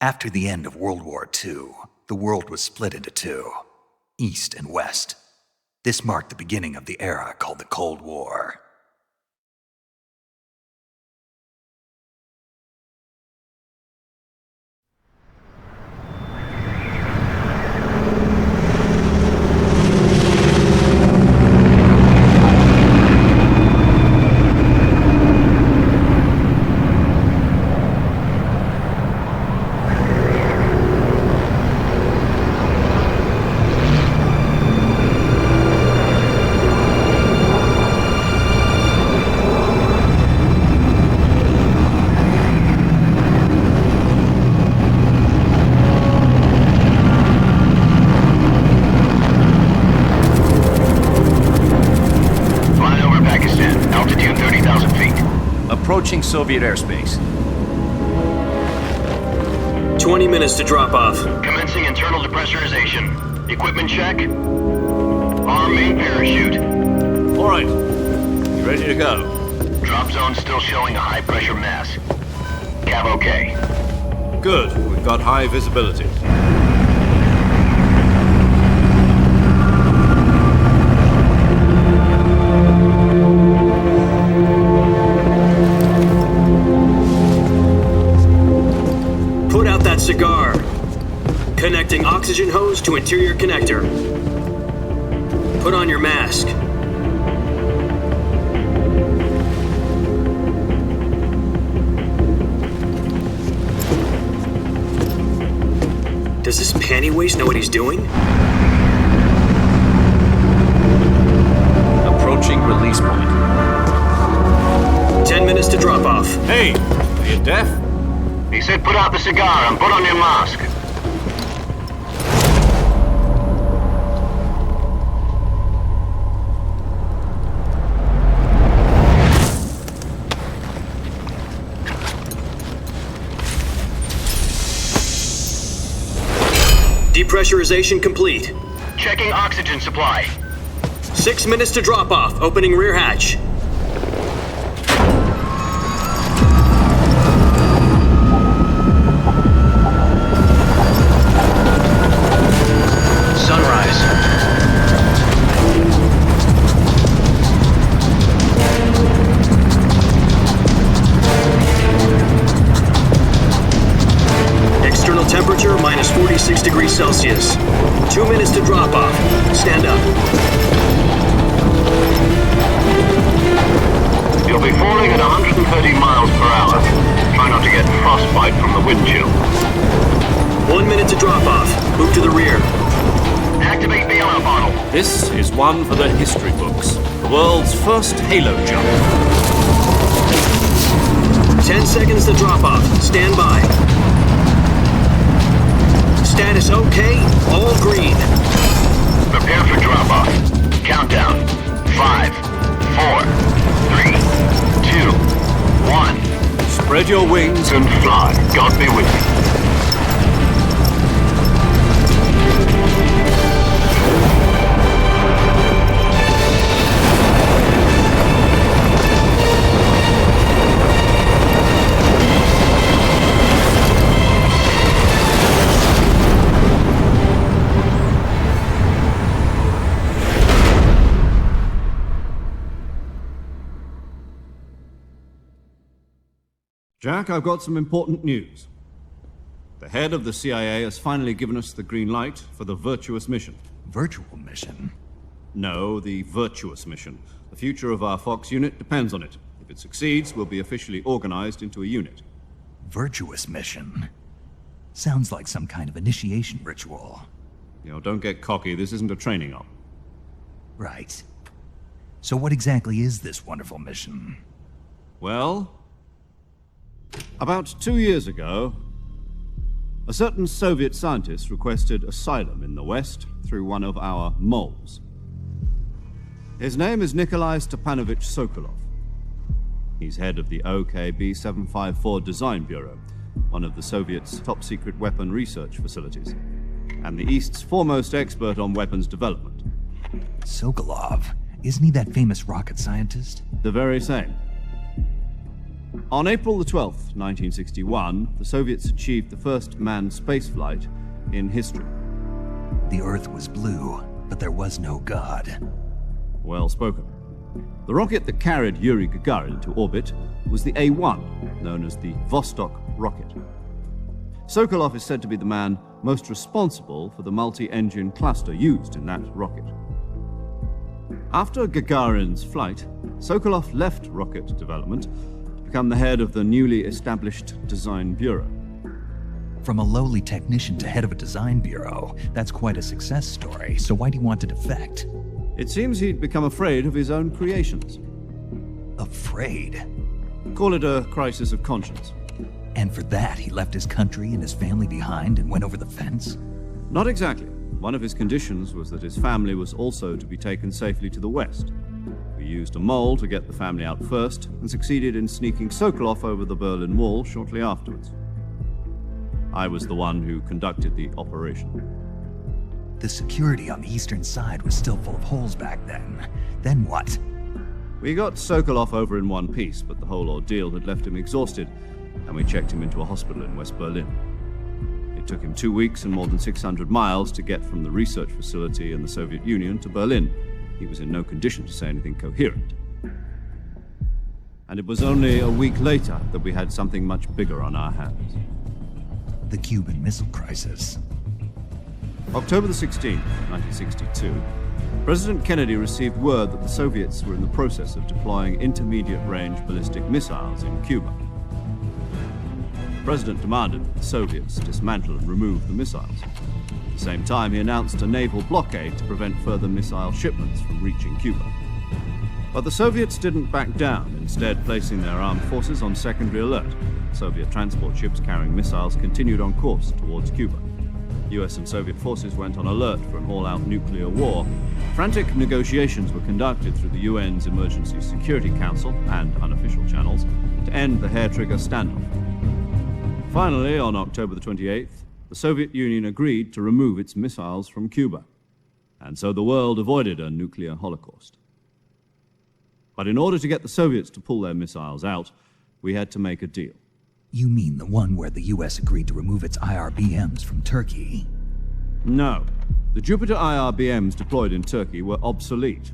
After the end of World War II, the world was split into two, East and West. This marked the beginning of the era called the Cold War. Approaching Soviet airspace. 20 minutes to drop off. Commencing internal depressurization. Equipment check. Arm main parachute. All right. You ready to go? Drop zone still showing a high pressure mass. Cav okay. Good. We've got high visibility. Cigar. Connecting oxygen hose to interior connector. Put on your mask. Does this panty waste know what he's doing? Approaching release point. 10 minutes to drop off. Hey, are you deaf? He said put out the cigar and put on your mask. Depressurization complete. Checking oxygen supply. 6 minutes to drop off. Opening rear hatch. Temperature minus 46 degrees Celsius. 2 minutes to drop off. Stand up. You'll be falling at 130 miles per hour. Try not to get frostbite from the wind chill. 1 minute to drop off. Move to the rear. Activate bailout bottle. This is one for the history books. The world's first halo jump. 10 seconds to drop off. Stand by. Status okay, all green. Prepare for drop-off. Countdown. 5, 4, 3, 2, 1. Spread your wings and fly. God be with you. Jack, I've got some important news. The head of the CIA has finally given us the green light for the Virtuous Mission. Virtual Mission? No, the Virtuous Mission. The future of our Fox unit depends on it. If it succeeds, we'll be officially organized into a unit. Virtuous Mission? Sounds like some kind of initiation ritual. You know, don't get cocky. This isn't a training op. Right. So what exactly is this wonderful mission? Well, about 2 years ago, a certain Soviet scientist requested asylum in the West through one of our moles. His name is Nikolai Stepanovich Sokolov. He's head of the OKB 754 Design Bureau, one of the Soviets' top-secret weapon research facilities, and the East's foremost expert on weapons development. Sokolov? Isn't he that famous rocket scientist? The very same. On April the 12th, 1961, the Soviets achieved the first manned spaceflight in history. The Earth was blue, but there was no God. Well spoken. The rocket that carried Yuri Gagarin to orbit was the A-1, known as the Vostok rocket. Sokolov is said to be the man most responsible for the multi-engine cluster used in that rocket. After Gagarin's flight, Sokolov left rocket development to become the head of the newly established Design Bureau. From a lowly technician to head of a design bureau, that's quite a success story, so why'd he want to defect? It seems he'd become afraid of his own creations. Afraid? Call it a crisis of conscience. And for that, he left his country and his family behind and went over the fence? Not exactly. One of his conditions was that his family was also to be taken safely to the west. We used a mole to get the family out first and succeeded in sneaking Sokolov over the Berlin Wall shortly afterwards. I was the one who conducted the operation. The security on the eastern side was still full of holes back then. Then what? We got Sokolov over in one piece, but the whole ordeal had left him exhausted, and we checked him into a hospital in West Berlin. It took him 2 weeks and more than 600 miles to get from the research facility in the Soviet Union to Berlin. He was in no condition to say anything coherent. And it was only a week later that we had something much bigger on our hands. The Cuban Missile Crisis. October the 16th, 1962, President Kennedy received word that the Soviets were in the process of deploying intermediate-range ballistic missiles in Cuba. The President demanded that the Soviets dismantle and remove the missiles. At the same time, he announced a naval blockade to prevent further missile shipments from reaching Cuba. But the Soviets didn't back down, instead placing their armed forces on secondary alert. Soviet transport ships carrying missiles continued on course towards Cuba. US and Soviet forces went on alert for an all-out nuclear war. Frantic negotiations were conducted through the UN's Emergency Security Council and unofficial channels to end the hair-trigger standoff. Finally, on October the 28th, the Soviet Union agreed to remove its missiles from Cuba, and so the world avoided a nuclear holocaust. But in order to get the Soviets to pull their missiles out, we had to make a deal. You mean the one where the US agreed to remove its IRBMs from Turkey? No. The Jupiter IRBMs deployed in Turkey were obsolete,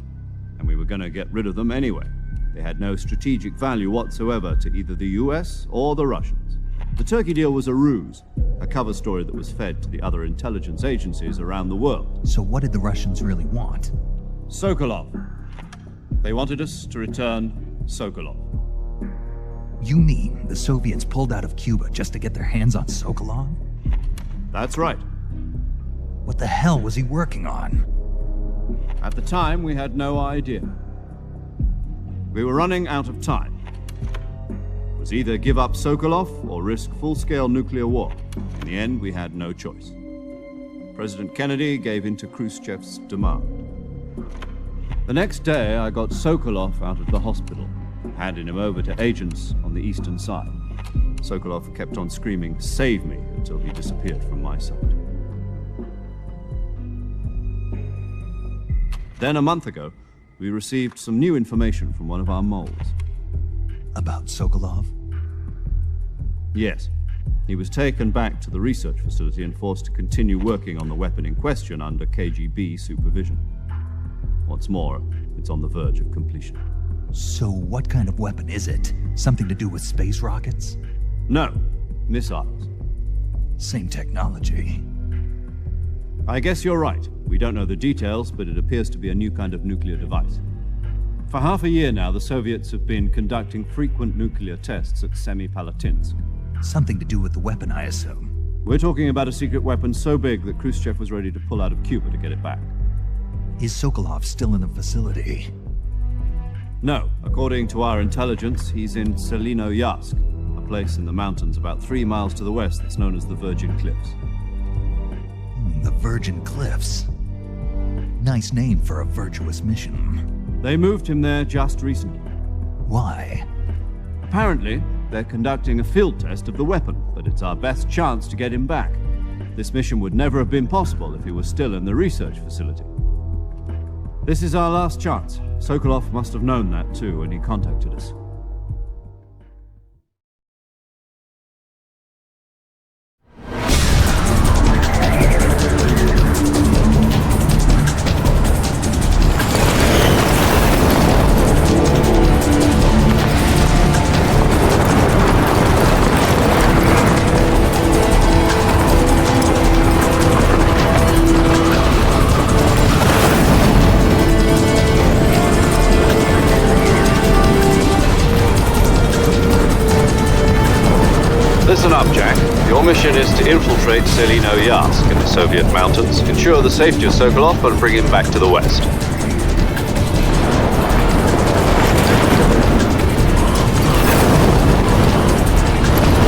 and we were going to get rid of them anyway. They had no strategic value whatsoever to either the US or the Russians. The Turkey deal was a ruse, a cover story that was fed to the other intelligence agencies around the world. So what did the Russians really want? Sokolov. They wanted us to return Sokolov. You mean the Soviets pulled out of Cuba just to get their hands on Sokolov? That's right. What the hell was he working on? At the time, we had no idea. We were running out of time. It was either give up Sokolov or risk full-scale nuclear war. In the end, we had no choice. President Kennedy gave in to Khrushchev's demand. The next day, I got Sokolov out of the hospital, handing him over to agents on the eastern side. Sokolov kept on screaming, "Save me," until he disappeared from my sight. Then a month ago, we received some new information from one of our moles. About Sokolov? Yes. He was taken back to the research facility and forced to continue working on the weapon in question under KGB supervision. What's more, it's on the verge of completion. So what kind of weapon is it? Something to do with space rockets? No, missiles. Same technology. I guess you're right. We don't know the details, but it appears to be a new kind of nuclear device. For half a year now, the Soviets have been conducting frequent nuclear tests at Semipalatinsk. Something to do with the weapon, I assume. We're talking about a secret weapon so big that Khrushchev was ready to pull out of Cuba to get it back. Is Sokolov still in the facility? No. According to our intelligence, he's in Selinoyarsk, a place in the mountains about 3 miles to the west that's known as the Virgin Cliffs. The Virgin Cliffs. Nice name for a virtuous mission. They moved him there just recently. Why? Apparently, they're conducting a field test of the weapon, but it's our best chance to get him back. This mission would never have been possible if he was still in the research facility. This is our last chance. Sokolov must have known that too when he contacted us. mission is to infiltrate Selino-Yarsk in the Soviet mountains, ensure the safety of Sokolov, and bring him back to the west.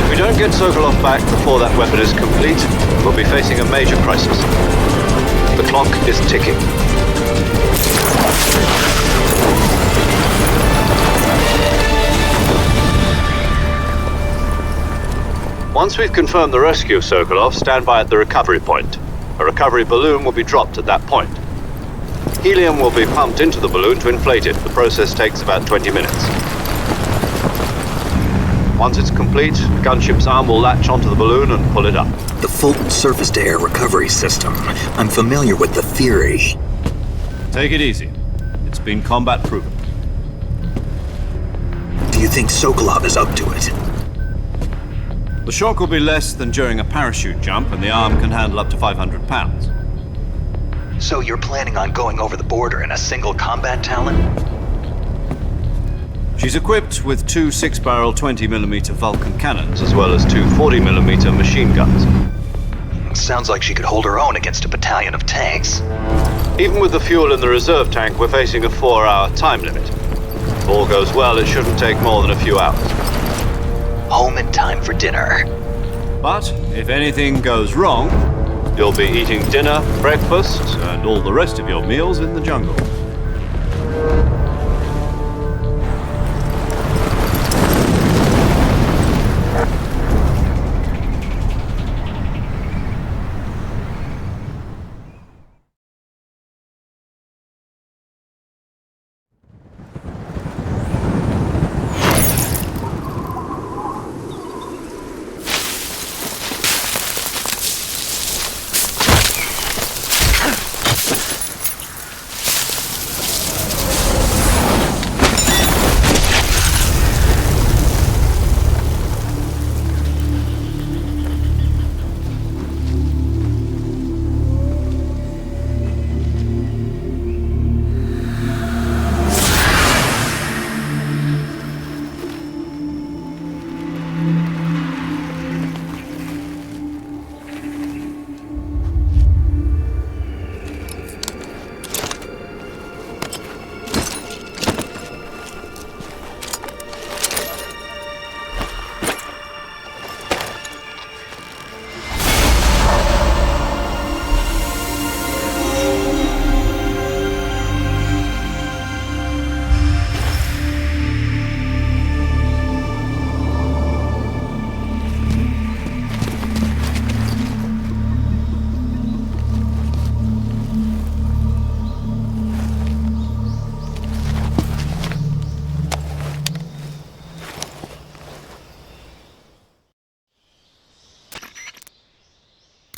If we don't get Sokolov back before that weapon is complete, we'll be facing a major crisis. The clock is ticking. Once we've confirmed the rescue of Sokolov, stand by at the recovery point. A recovery balloon will be dropped at that point. Helium will be pumped into the balloon to inflate it. The process takes about 20 minutes. Once it's complete, the gunship's arm will latch onto the balloon and pull it up. The Fulton surface-to-air recovery system. I'm familiar with the theory. Take it easy. It's been combat proven. Do you think Sokolov is up to it? The shock will be less than during a parachute jump, and the arm can handle up to 500 pounds. So you're planning on going over the border in a single combat Talon? She's equipped with two 6-barrel 20mm Vulcan cannons, as well as two 40mm machine guns. Sounds like she could hold her own against a battalion of tanks. Even with the fuel in the reserve tank, we're facing a 4-hour time limit. If all goes well, it shouldn't take more than a few hours. Home in time for dinner. But if anything goes wrong, you'll be eating dinner, breakfast, and all the rest of your meals in the jungle.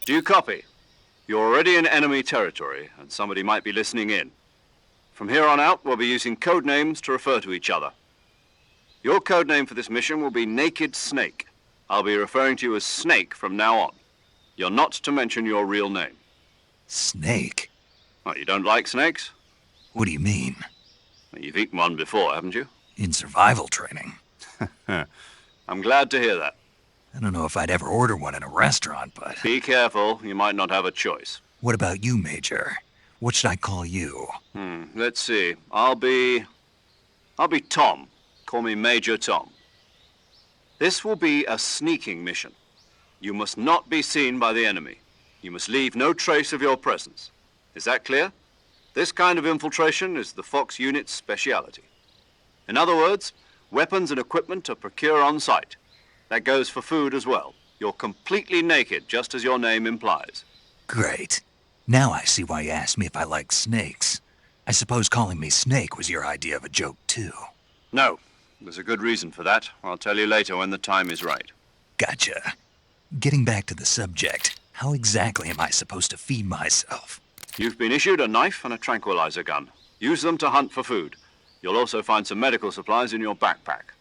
Do you copy? You're already in enemy territory, and somebody might be listening in. From here on out, we'll be using code names to refer to each other. Your code name for this mission will be Naked Snake. I'll be referring to you as Snake from now on. You're not to mention your real name. Snake? Well, you don't like snakes? What do you mean? Well, you've eaten one before, haven't you? In survival training. I'm glad to hear that. I don't know if I'd ever order one in a restaurant, but... Be careful, you might not have a choice. What about you, Major? What should I call you? Let's see. I'll be Tom. Call me Major Tom. This will be a sneaking mission. You must not be seen by the enemy. You must leave no trace of your presence. Is that clear? This kind of infiltration is the Fox unit's speciality. In other words, weapons and equipment are procured on site. That goes for food as well. You're completely naked, just as your name implies. Great. Now I see why you asked me if I like snakes. I suppose calling me Snake was your idea of a joke, too. No. There's a good reason for that. I'll tell you later when the time is right. Gotcha. Getting back to the subject, how exactly am I supposed to feed myself? You've been issued a knife and a tranquilizer gun. Use them to hunt for food. You'll also find some medical supplies in your backpack.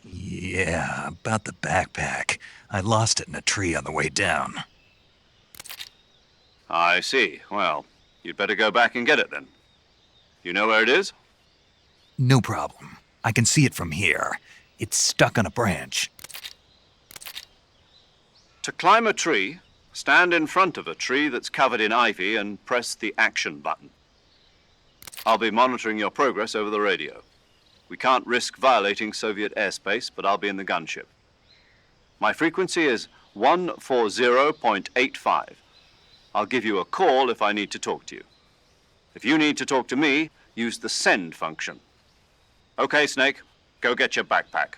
Yeah, about the backpack. I lost it in a tree on the way down. I see. Well, you'd better go back and get it then. You know where it is? No problem. I can see it from here. It's stuck on a branch. To climb a tree, stand in front of a tree that's covered in ivy and press the action button. I'll be monitoring your progress over the radio. We can't risk violating Soviet airspace, but I'll be in the gunship. My frequency is 140.85. I'll give you a call if I need to talk to you. If you need to talk to me, use the send function. Okay, Snake, go get your backpack.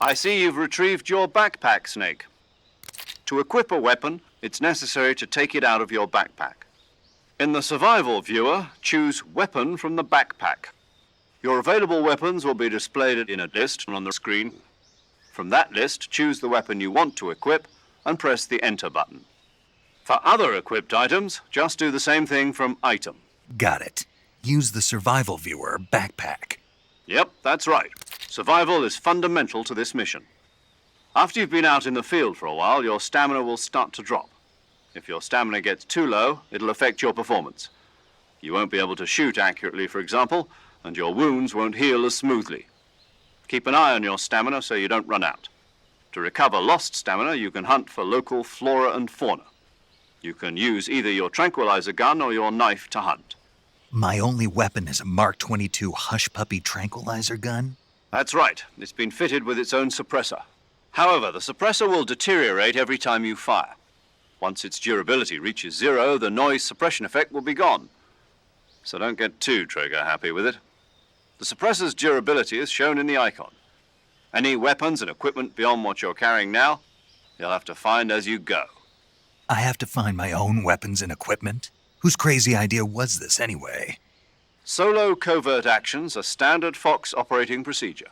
I see you've retrieved your backpack, Snake. To equip a weapon, it's necessary to take it out of your backpack. In the survival viewer, choose Weapon from the backpack. Your available weapons will be displayed in a list on the screen. From that list, choose the weapon you want to equip and press the Enter button. For other equipped items, just do the same thing from Item. Got it. Use the survival viewer backpack. Yep, that's right. Survival is fundamental to this mission. After you've been out in the field for a while, your stamina will start to drop. If your stamina gets too low, it'll affect your performance. You won't be able to shoot accurately, for example, and your wounds won't heal as smoothly. Keep an eye on your stamina so you don't run out. To recover lost stamina, you can hunt for local flora and fauna. You can use either your tranquilizer gun or your knife to hunt. My only weapon is a Mark 22 Hush Puppy tranquilizer gun? That's right. It's been fitted with its own suppressor. However, the suppressor will deteriorate every time you fire. Once its durability reaches 0, the noise suppression effect will be gone. So don't get too trigger happy with it. The suppressor's durability is shown in the icon. Any weapons and equipment beyond what you're carrying now, you'll have to find as you go. I have to find my own weapons and equipment? Whose crazy idea was this anyway? Solo covert actions are standard Fox operating procedure.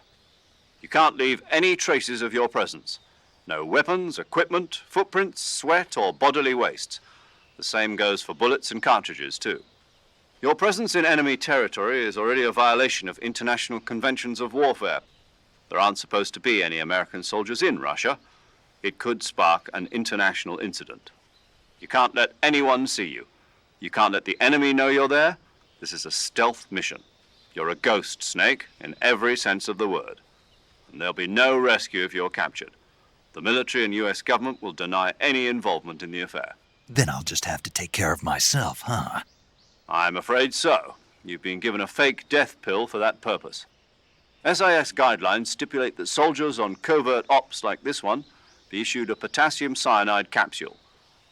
You can't leave any traces of your presence. No weapons, equipment, footprints, sweat, or bodily wastes. The same goes for bullets and cartridges, too. Your presence in enemy territory is already a violation of international conventions of warfare. There aren't supposed to be any American soldiers in Russia. It could spark an international incident. You can't let anyone see you. You can't let the enemy know you're there. This is a stealth mission. You're a ghost, Snake, in every sense of the word. And there'll be no rescue if you're captured. The military and U.S. government will deny any involvement in the affair. Then I'll just have to take care of myself, huh? I'm afraid so. You've been given a fake death pill for that purpose. SIS guidelines stipulate that soldiers on covert ops like this one be issued a potassium cyanide capsule.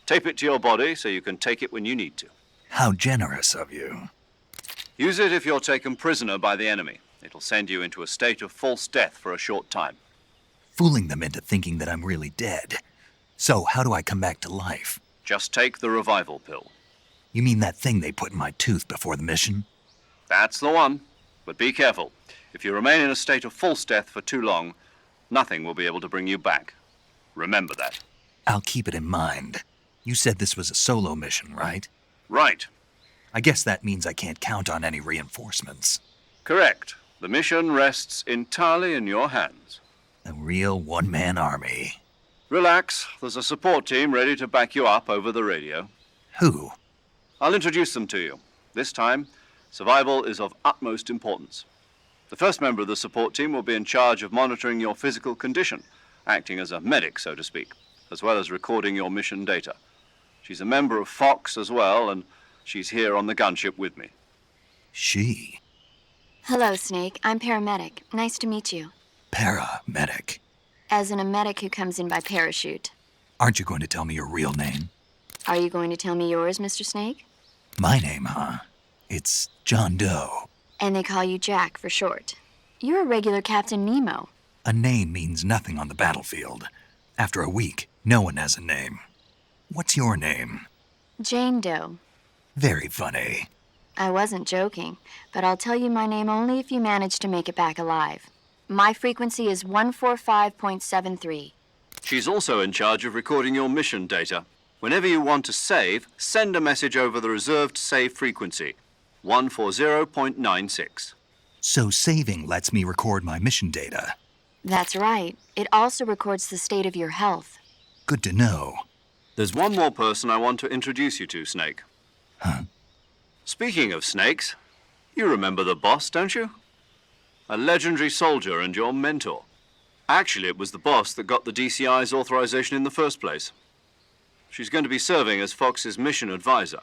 Tape it to your body so you can take it when you need to. How generous of you. Use it if you're taken prisoner by the enemy. It'll send you into a state of false death for a short time. Fooling them into thinking that I'm really dead. So how do I come back to life? Just take the revival pill. You mean that thing they put in my tooth before the mission? That's the one. But be careful. If you remain in a state of false death for too long, nothing will be able to bring you back. Remember that. I'll keep it in mind. You said this was a solo mission, right? Right. I guess that means I can't count on any reinforcements. Correct. The mission rests entirely in your hands. A real one-man army. Relax. There's a support team ready to back you up over the radio. Who? I'll introduce them to you. This time, survival is of utmost importance. The first member of the support team will be in charge of monitoring your physical condition, acting as a medic, so to speak, as well as recording your mission data. She's a member of Fox as well, and she's here on the gunship with me. She? Hello, Snake. I'm paramedic. Nice to meet you. Paramedic. As in a medic who comes in by parachute. Aren't you going to tell me your real name? Are you going to tell me yours, Mr. Snake? My name, huh? It's John Doe. And they call you Jack for short. You're a regular Captain Nemo. A name means nothing on the battlefield. After a week, no one has a name. What's your name? Jane Doe. Very funny. I wasn't joking, but I'll tell you my name only if you manage to make it back alive. My frequency is 145.73. She's also in charge of recording your mission data. Whenever you want to save, send a message over the reserved save frequency, 140.96. So saving lets me record my mission data. That's right. It also records the state of your health. Good to know. There's one more person I want to introduce you to, Snake. Huh? Speaking of snakes, you remember the boss, don't you? A legendary soldier and your mentor. Actually, it was the boss that got the DCI's authorization in the first place. She's going to be serving as Fox's mission advisor.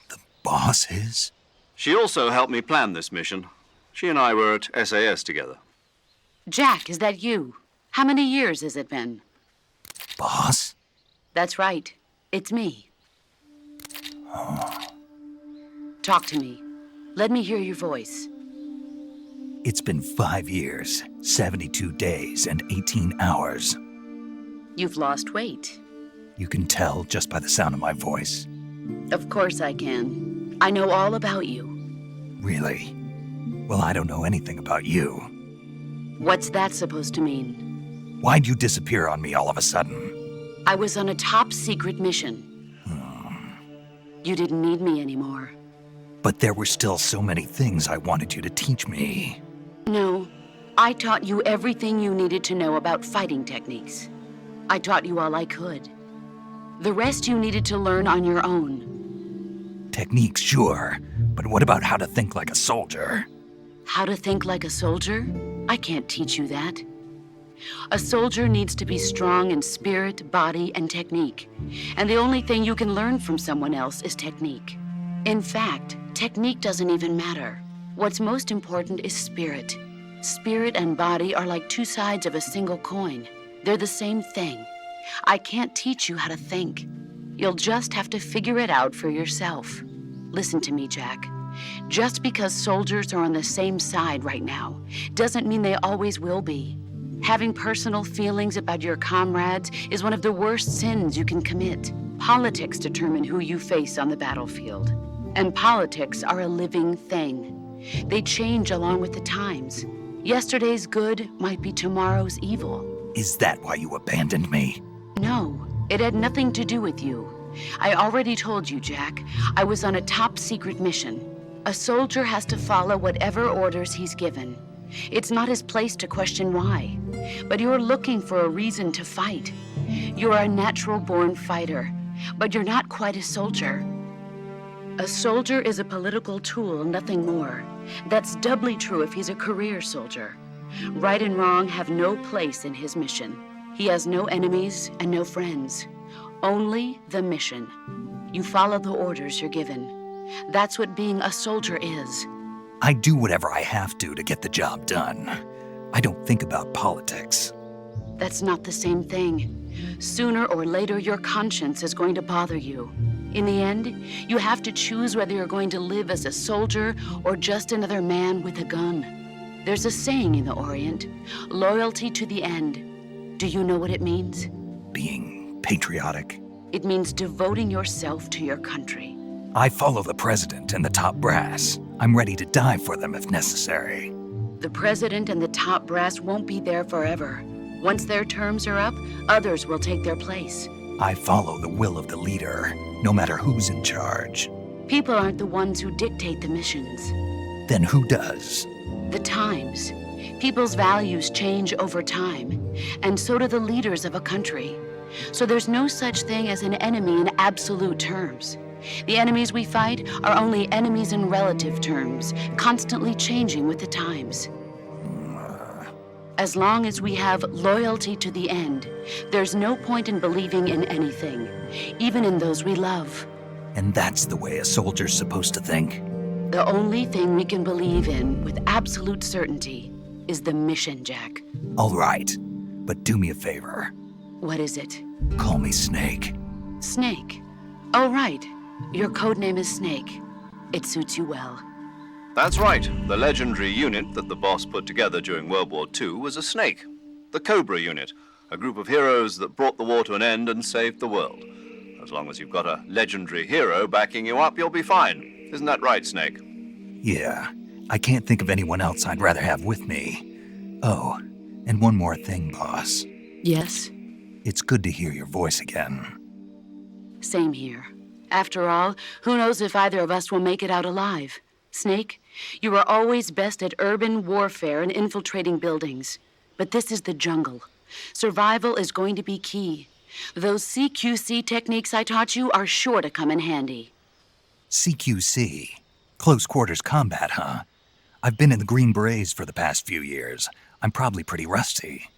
The boss is? She also helped me plan this mission. She and I were at SAS together. Jack, is that you? How many years has it been? Boss? That's right. It's me. Talk to me. Let me hear your voice. It's been 5 years, 72 days, and 18 hours. You've lost weight. You can tell just by the sound of my voice. Of course I can. I know all about you. Really? Well, I don't know anything about you. What's that supposed to mean? Why'd you disappear on me all of a sudden? I was on a top-secret mission. You didn't need me anymore. But there were still so many things I wanted you to teach me. No, I taught you everything you needed to know about fighting techniques. I taught you all I could. The rest you needed to learn on your own. Techniques, sure. But what about how to think like a soldier? How to think like a soldier? I can't teach you that. A soldier needs to be strong in spirit, body, and technique. And the only thing you can learn from someone else is technique. In fact, technique doesn't even matter. What's most important is spirit. Spirit and body are like two sides of a single coin. They're the same thing. I can't teach you how to think. You'll just have to figure it out for yourself. Listen to me, Jack. Just because soldiers are on the same side right now doesn't mean they always will be. Having personal feelings about your comrades is one of the worst sins you can commit. Politics determine who you face on the battlefield. And politics are a living thing. They change along with the times. Yesterday's good might be tomorrow's evil. Is that why you abandoned me? No, it had nothing to do with you. I already told you, Jack. I was on a top-secret mission. A soldier has to follow whatever orders he's given. It's not his place to question why. But you're looking for a reason to fight. You're a natural-born fighter, but you're not quite a soldier. A soldier is a political tool, nothing more. That's doubly true if he's a career soldier. Right and wrong have no place in his mission. He has no enemies and no friends. Only the mission. You follow the orders you're given. That's what being a soldier is. I do whatever I have to get the job done. I don't think about politics. That's not the same thing. Sooner or later, your conscience is going to bother you. In the end, you have to choose whether you're going to live as a soldier or just another man with a gun. There's a saying in the Orient, loyalty to the end. Do you know what it means? Being patriotic. It means devoting yourself to your country. I follow the president and the top brass. I'm ready to die for them if necessary. The president and the top brass won't be there forever. Once their terms are up, others will take their place. I follow the will of the leader, no matter who's in charge. People aren't the ones who dictate the missions. Then who does? The times. People's values change over time, and so do the leaders of a country. So there's no such thing as an enemy in absolute terms. The enemies we fight are only enemies in relative terms, constantly changing with the times. As long as we have loyalty to the end, there's no point in believing in anything, even in those we love. And that's the way a soldier's supposed to think? The only thing we can believe in with absolute certainty is the mission, Jack. All right, but do me a favor. What is it? Call me Snake. Snake. Oh, right. Your codename is Snake. It suits you well. That's right. The legendary unit that the boss put together during World War II was a snake. The Cobra unit, a group of heroes that brought the war to an end and saved the world. As long as you've got a legendary hero backing you up, you'll be fine. Isn't that right, Snake? Yeah, I can't think of anyone else I'd rather have with me. Oh, and one more thing, boss. Yes? It's good to hear your voice again. Same here. After all, who knows if either of us will make it out alive? Snake, you are always best at urban warfare and infiltrating buildings. But this is the jungle. Survival is going to be key. Those CQC techniques I taught you are sure to come in handy. CQC? Close quarters combat, huh? I've been in the Green Berets for the past few years. I'm probably pretty rusty.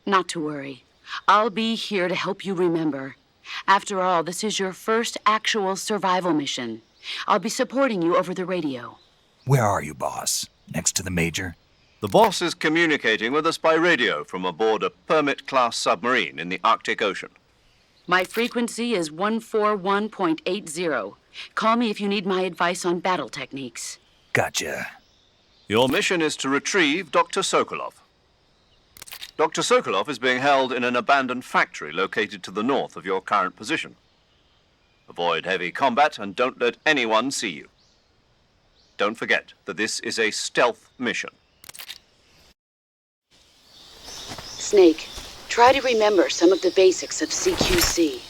Not to worry. I'll be here to help you remember. After all, this is your first actual survival mission. I'll be supporting you over the radio. Where are you, boss? Next to the Major? The boss is communicating with us by radio from aboard a Permit-class submarine in the Arctic Ocean. My frequency is 141.80. Call me if you need my advice on battle techniques. Gotcha. Your mission is to retrieve Dr. Sokolov. Dr. Sokolov is being held in an abandoned factory located to the north of your current position. Avoid heavy combat and don't let anyone see you. Don't forget that this is a stealth mission. Snake, try to remember some of the basics of CQC.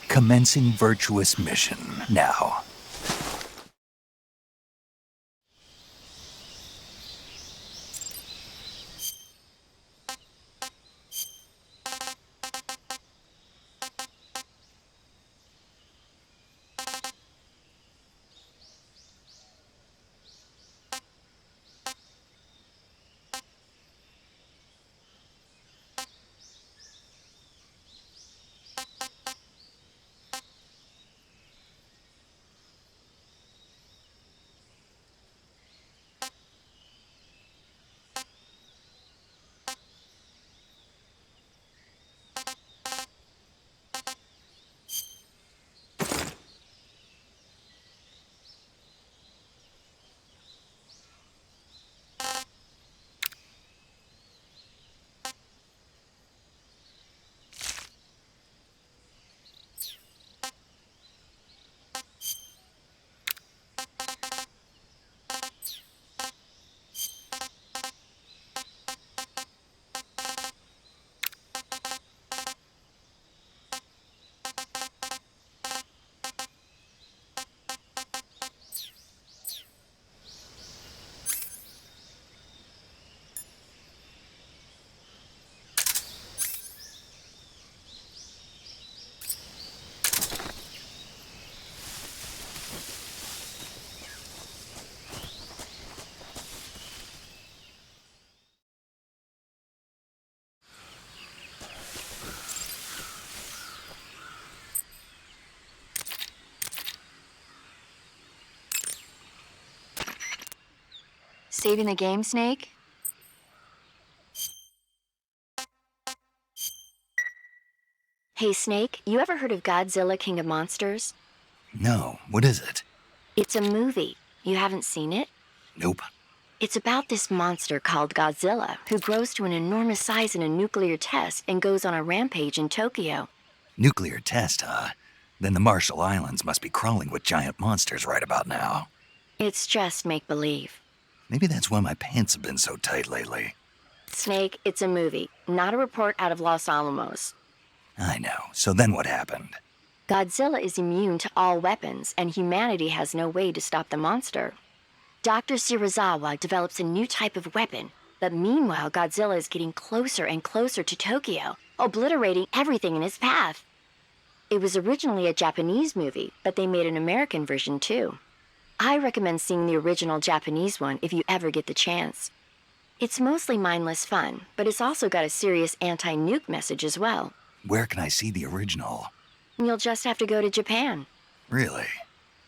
Commencing Virtuous Mission now. Saving the game, Snake? Hey, Snake, you ever heard of Godzilla, King of Monsters? No, what is it? It's a movie. You haven't seen it? Nope. It's about this monster called Godzilla, who grows to an enormous size in a nuclear test and goes on a rampage in Tokyo. Nuclear test, huh? Then the Marshall Islands must be crawling with giant monsters right about now. It's just make-believe. Maybe that's why my pants have been so tight lately. Snake, it's a movie, not a report out of Los Alamos. I know. So then what happened? Godzilla is immune to all weapons, and humanity has no way to stop the monster. Dr. Shirazawa develops a new type of weapon, but meanwhile Godzilla is getting closer and closer to Tokyo, obliterating everything in his path. It was originally a Japanese movie, but they made an American version too. I recommend seeing the original Japanese one if you ever get the chance. It's mostly mindless fun, but it's also got a serious anti-nuke message as well. Where can I see the original? You'll just have to go to Japan. Really?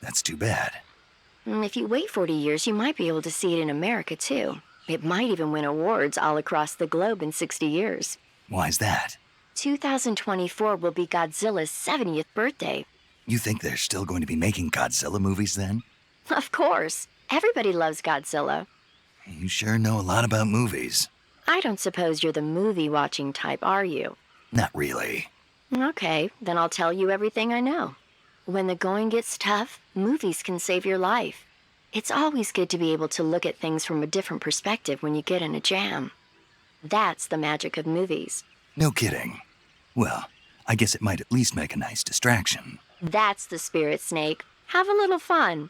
That's too bad. If you wait 40 years, you might be able to see it in America, too. It might even win awards all across the globe in 60 years. Why's that? 2024 will be Godzilla's 70th birthday. You think they're still going to be making Godzilla movies then? Of course. Everybody loves Godzilla. You sure know a lot about movies. I don't suppose you're the movie-watching type, are you? Not really. Okay, then I'll tell you everything I know. When the going gets tough, movies can save your life. It's always good to be able to look at things from a different perspective when you get in a jam. That's the magic of movies. No kidding. Well, I guess it might at least make a nice distraction. That's the spirit, Snake. Have a little fun.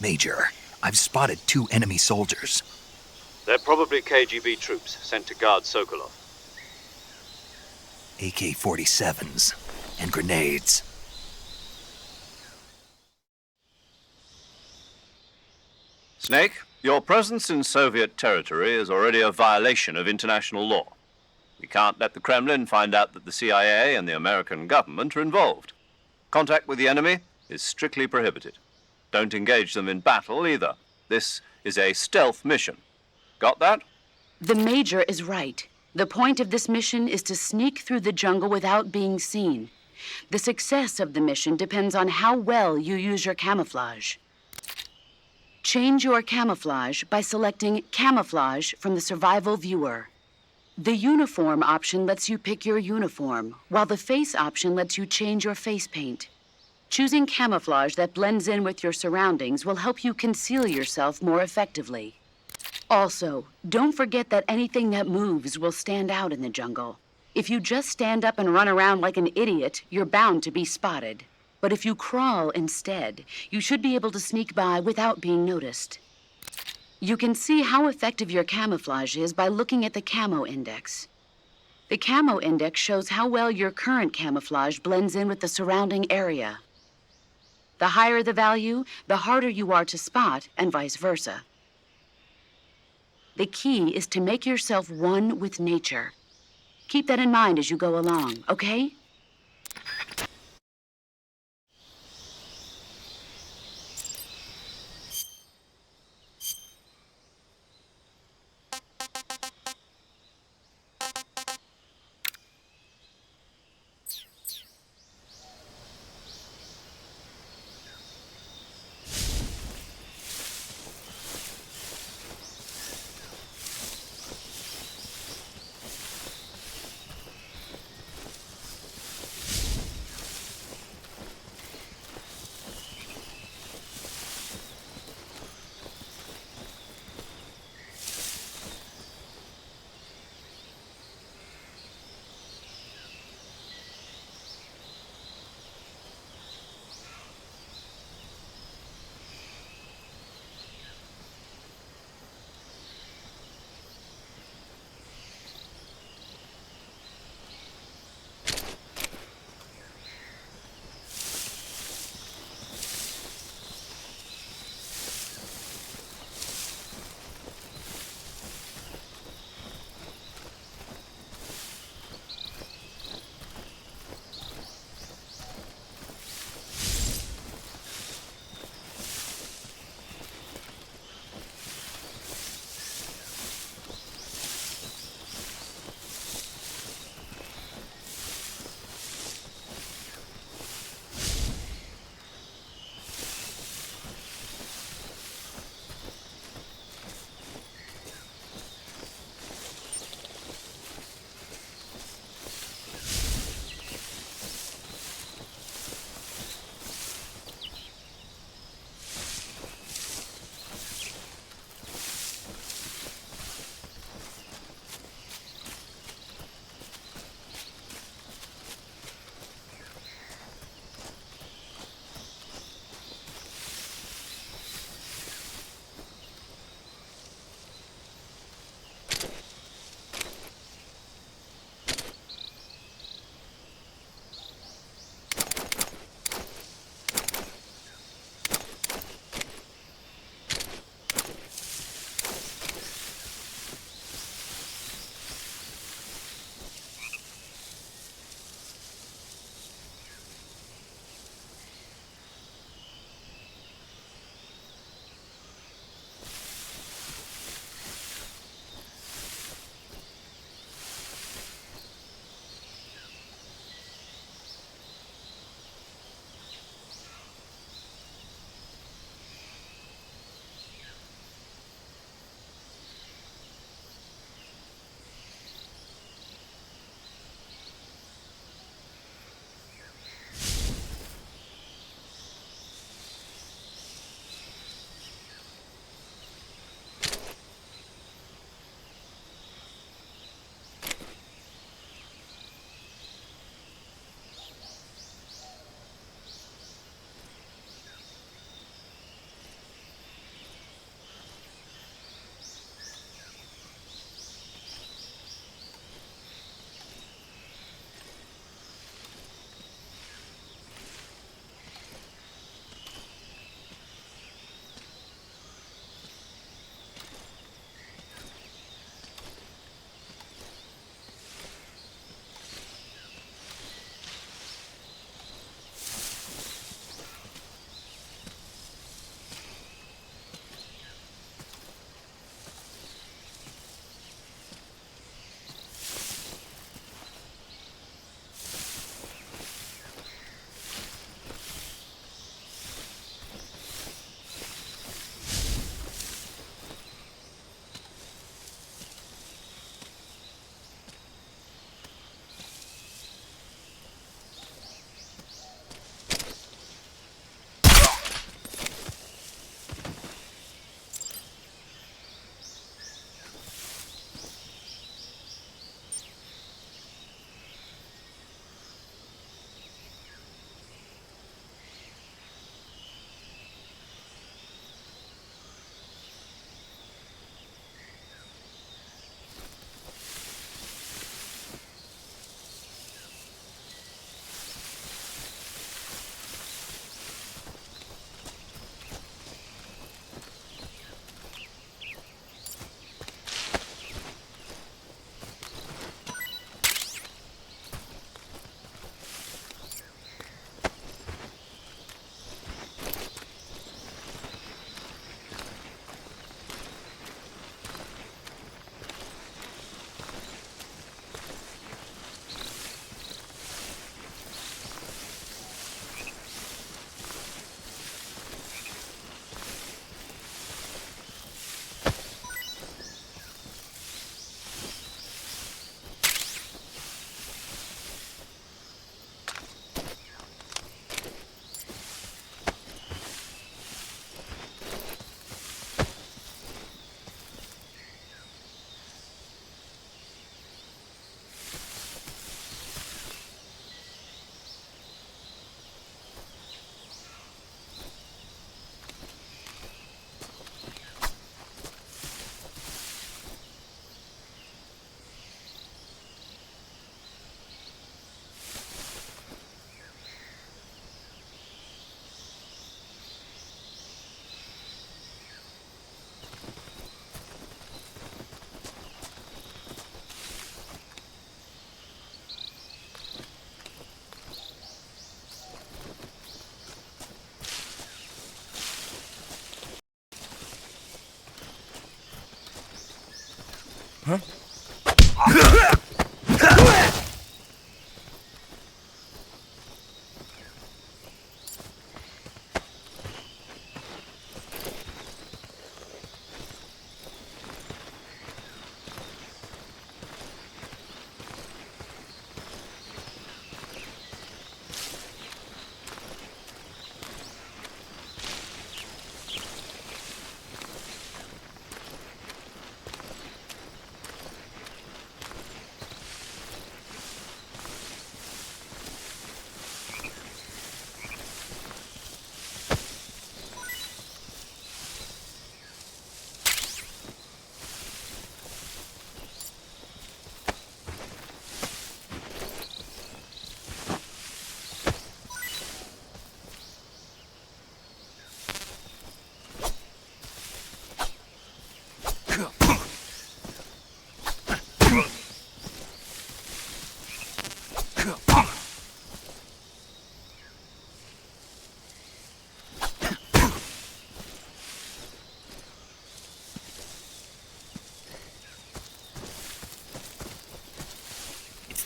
Major, I've spotted 2 enemy soldiers. They're probably KGB troops sent to guard Sokolov. AK-47s and grenades. Snake, your presence in Soviet territory is already a violation of international law. We can't let the Kremlin find out that the CIA and the American government are involved. Contact with the enemy is strictly prohibited. Don't engage them in battle either. This is a stealth mission. Got that? The Major is right. The point of this mission is to sneak through the jungle without being seen. The success of the mission depends on how well you use your camouflage. Change your camouflage by selecting Camouflage from the Survival Viewer. The Uniform option lets you pick your uniform, while the Face option lets you change your face paint. Choosing camouflage that blends in with your surroundings will help you conceal yourself more effectively. Also, don't forget that anything that moves will stand out in the jungle. If you just stand up and run around like an idiot, you're bound to be spotted. But if you crawl instead, you should be able to sneak by without being noticed. You can see how effective your camouflage is by looking at the Camo Index. The Camo Index shows how well your current camouflage blends in with the surrounding area. The higher the value, the harder you are to spot, and vice versa. The key is to make yourself one with nature. Keep that in mind as you go along, okay?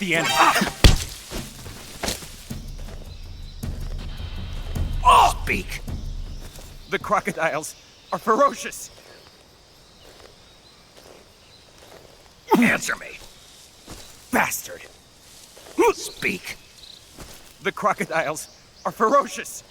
The end. Speak. The crocodiles are ferocious. Answer me. Bastard. Speak. The crocodiles are ferocious.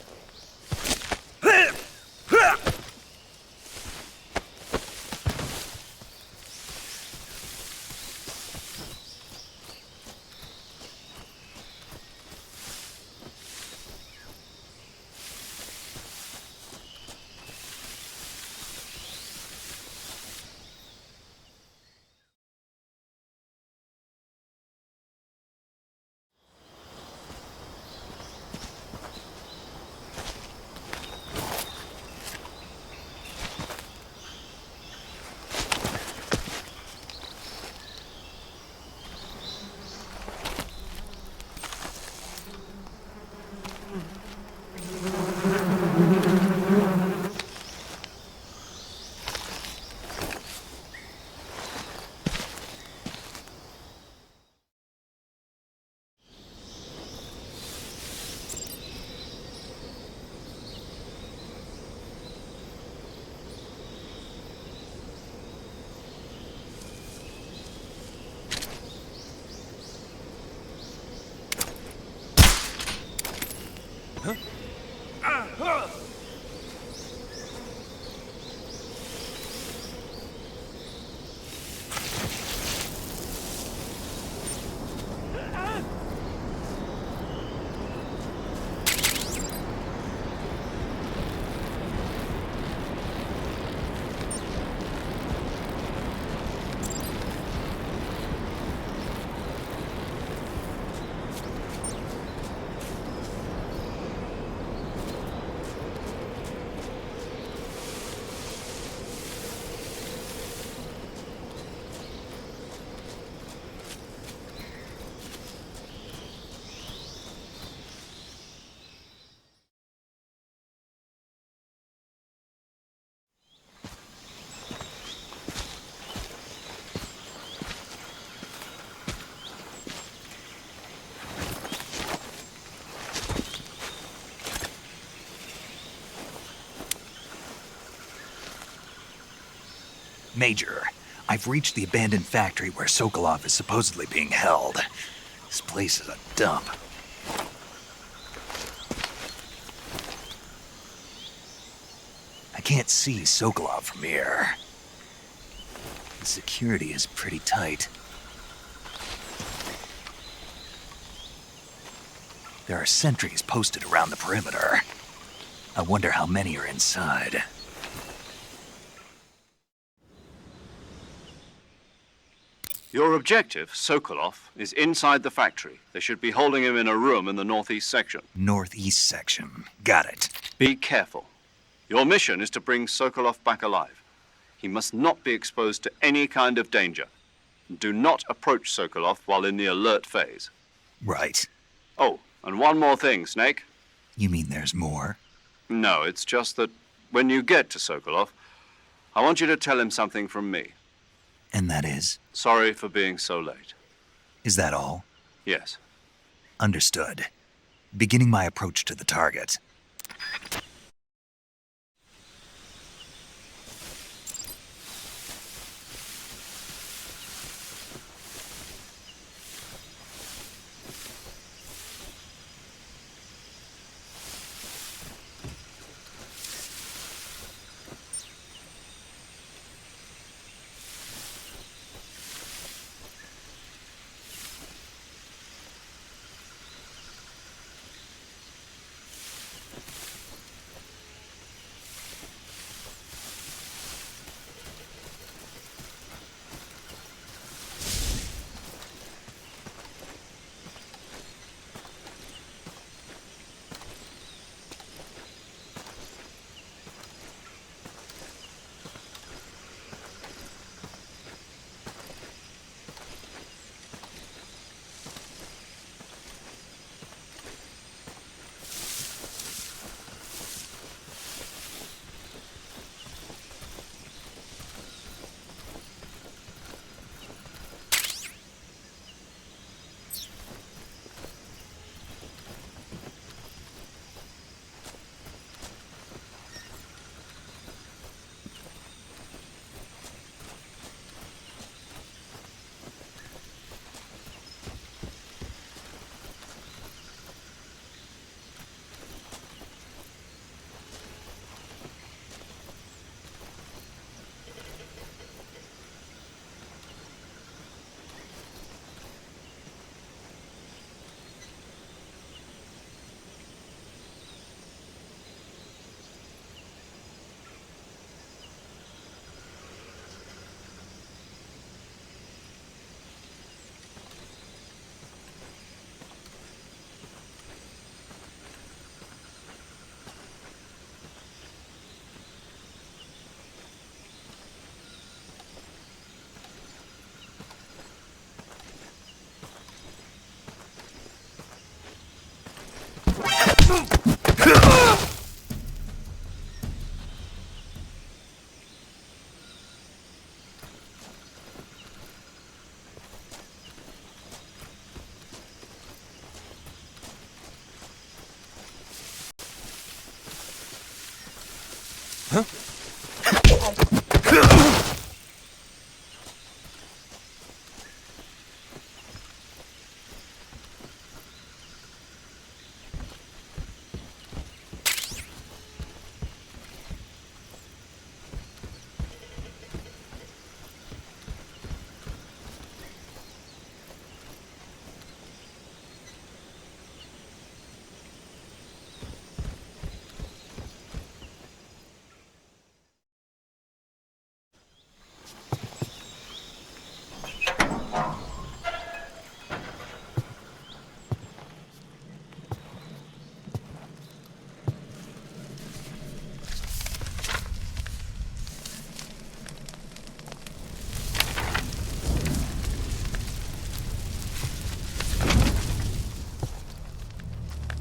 Major, I've reached the abandoned factory where Sokolov is supposedly being held. This place is a dump. I can't see Sokolov from here. The security is pretty tight. There are sentries posted around the perimeter. I wonder how many are inside. Your objective, Sokolov, is inside the factory. They should be holding him in a room in the northeast section. Northeast section. Got it. Be careful. Your mission is to bring Sokolov back alive. He must not be exposed to any kind of danger. Do not approach Sokolov while in the alert phase. Right. Oh, and one more thing, Snake. You mean there's more? No, it's just that when you get to Sokolov, I want you to tell him something from me. And that is? Sorry for being so late. Is that all? Yes. Understood. Beginning my approach to the target.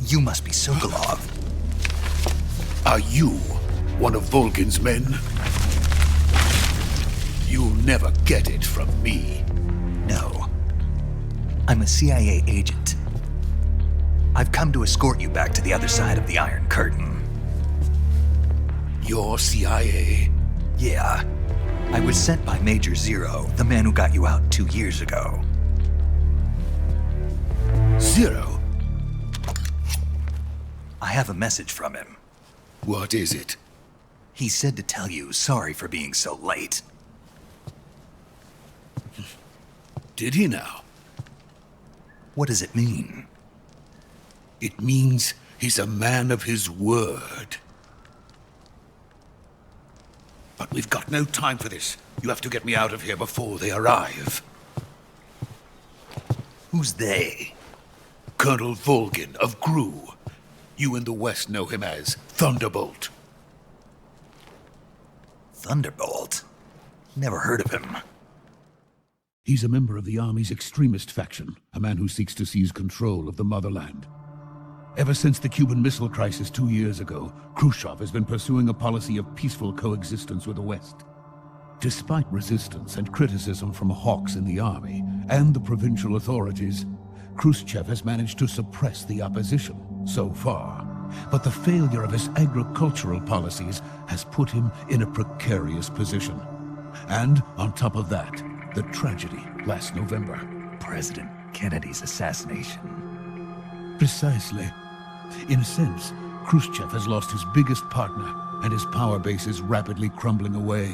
You must be Sokolov. Are you one of Volgin's men? You'll never get it from me. No. I'm a CIA agent. I've come to escort you back to the other side of the Iron Curtain. You're CIA? Yeah. I was sent by Major Zero, the man who got you out 2 years ago. Zero? I have a message from him. What is it? He said to tell you sorry for being so late. Did he now? What does it mean? It means he's a man of his word. But we've got no time for this. You have to get me out of here before they arrive. Who's they? Colonel Volgin of GRU. You in the West know him as Thunderbolt. Thunderbolt? Never heard of him. He's a member of the Army's extremist faction, a man who seeks to seize control of the motherland. Ever since the Cuban Missile Crisis 2 years ago, Khrushchev has been pursuing a policy of peaceful coexistence with the West. Despite resistance and criticism from hawks in the army and the provincial authorities, Khrushchev has managed to suppress the opposition so far. But the failure of his agricultural policies has put him in a precarious position. And on top of that, the tragedy last November. President Kennedy's assassination. Precisely. In a sense, Khrushchev has lost his biggest partner, and his power base is rapidly crumbling away.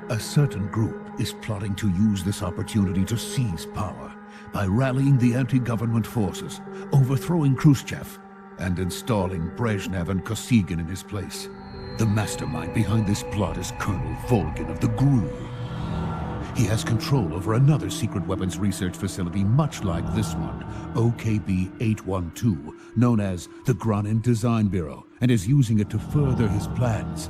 A certain group is plotting to use this opportunity to seize power by rallying the anti-government forces, overthrowing Khrushchev, and installing Brezhnev and Kosygin in his place. The mastermind behind this plot is Colonel Volgin of the GRU. He has control over another secret weapons research facility much like this one, OKB-812, known as the Granin Design Bureau, and is using it to further his plans.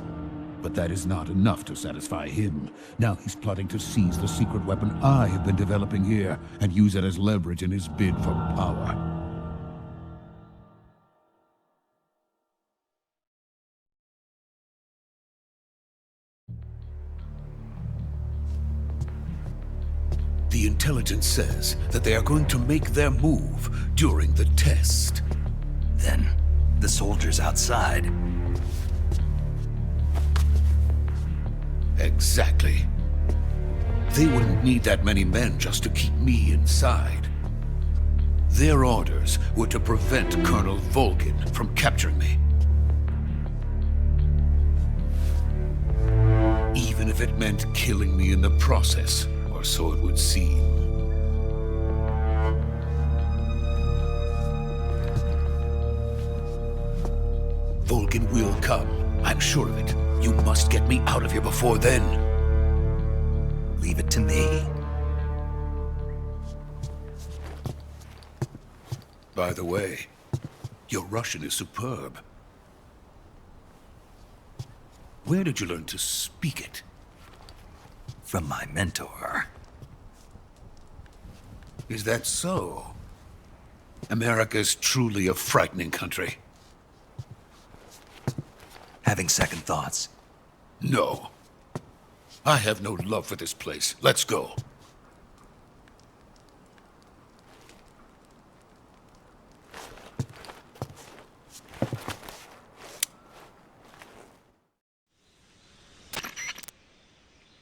But that is not enough to satisfy him. Now he's plotting to seize the secret weapon I have been developing here and use it as leverage in his bid for power. The intelligence says that they are going to make their move during the test. Then, the soldiers outside. Exactly. They wouldn't need that many men just to keep me inside. Their orders were to prevent Colonel Volgin from capturing me. Even if it meant killing me in the process, or so it would seem. Volgin will come. I'm sure of it. You must get me out of here before then. Leave it to me. By the way, your Russian is superb. Where did you learn to speak it? From my mentor. Is that so? America is truly a frightening country. Having second thoughts? No. I have no love for this place. Let's go.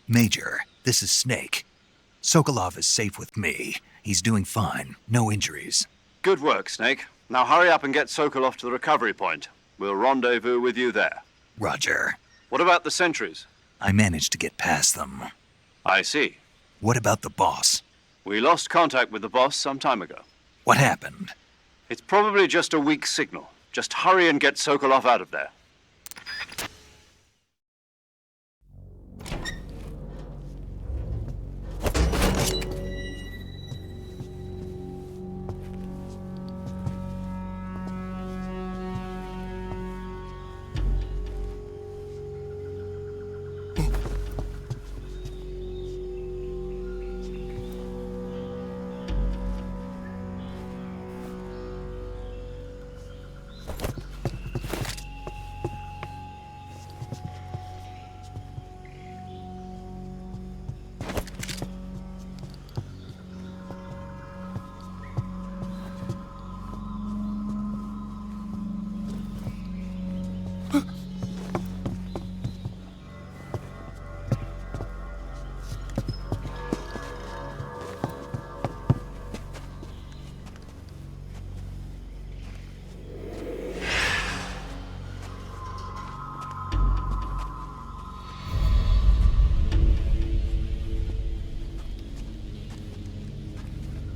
Major, this is Snake. Sokolov is safe with me. He's doing fine. No injuries. Good work, Snake. Now hurry up and get Sokolov to the recovery point. We'll rendezvous with you there. Roger. What about the sentries? I managed to get past them. I see. What about the boss? We lost contact with the boss some time ago. What happened? It's probably just a weak signal. Just hurry and get Sokolov out of there.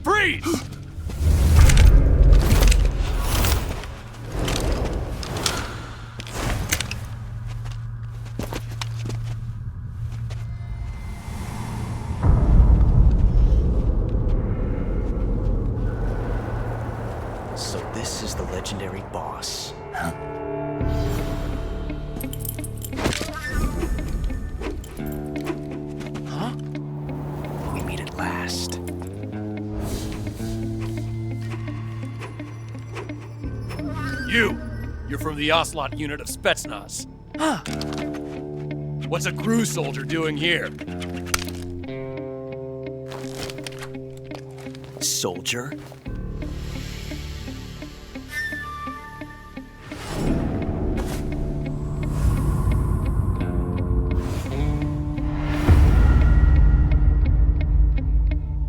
Freeze! So this is the legendary boss. Huh? Huh? We meet at last. You're from the Ocelot unit of Spetsnaz. What's a crew soldier doing here? Soldier?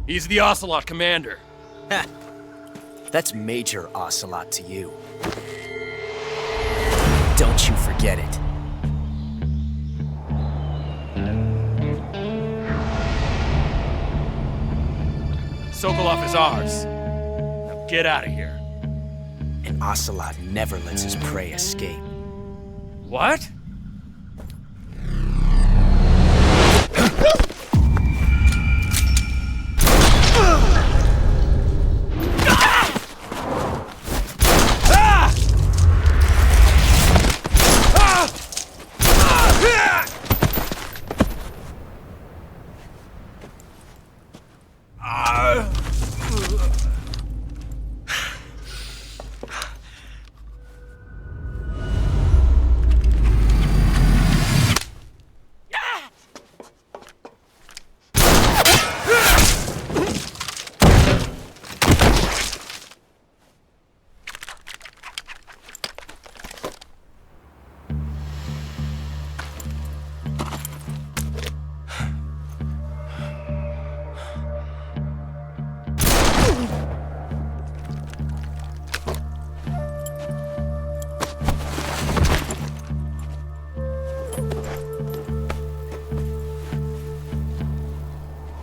He's the Ocelot commander. Ha! That's Major Ocelot to you. Don't you forget it. Sokolov is ours. Now get out of here. And Ocelot never lets his prey escape. What?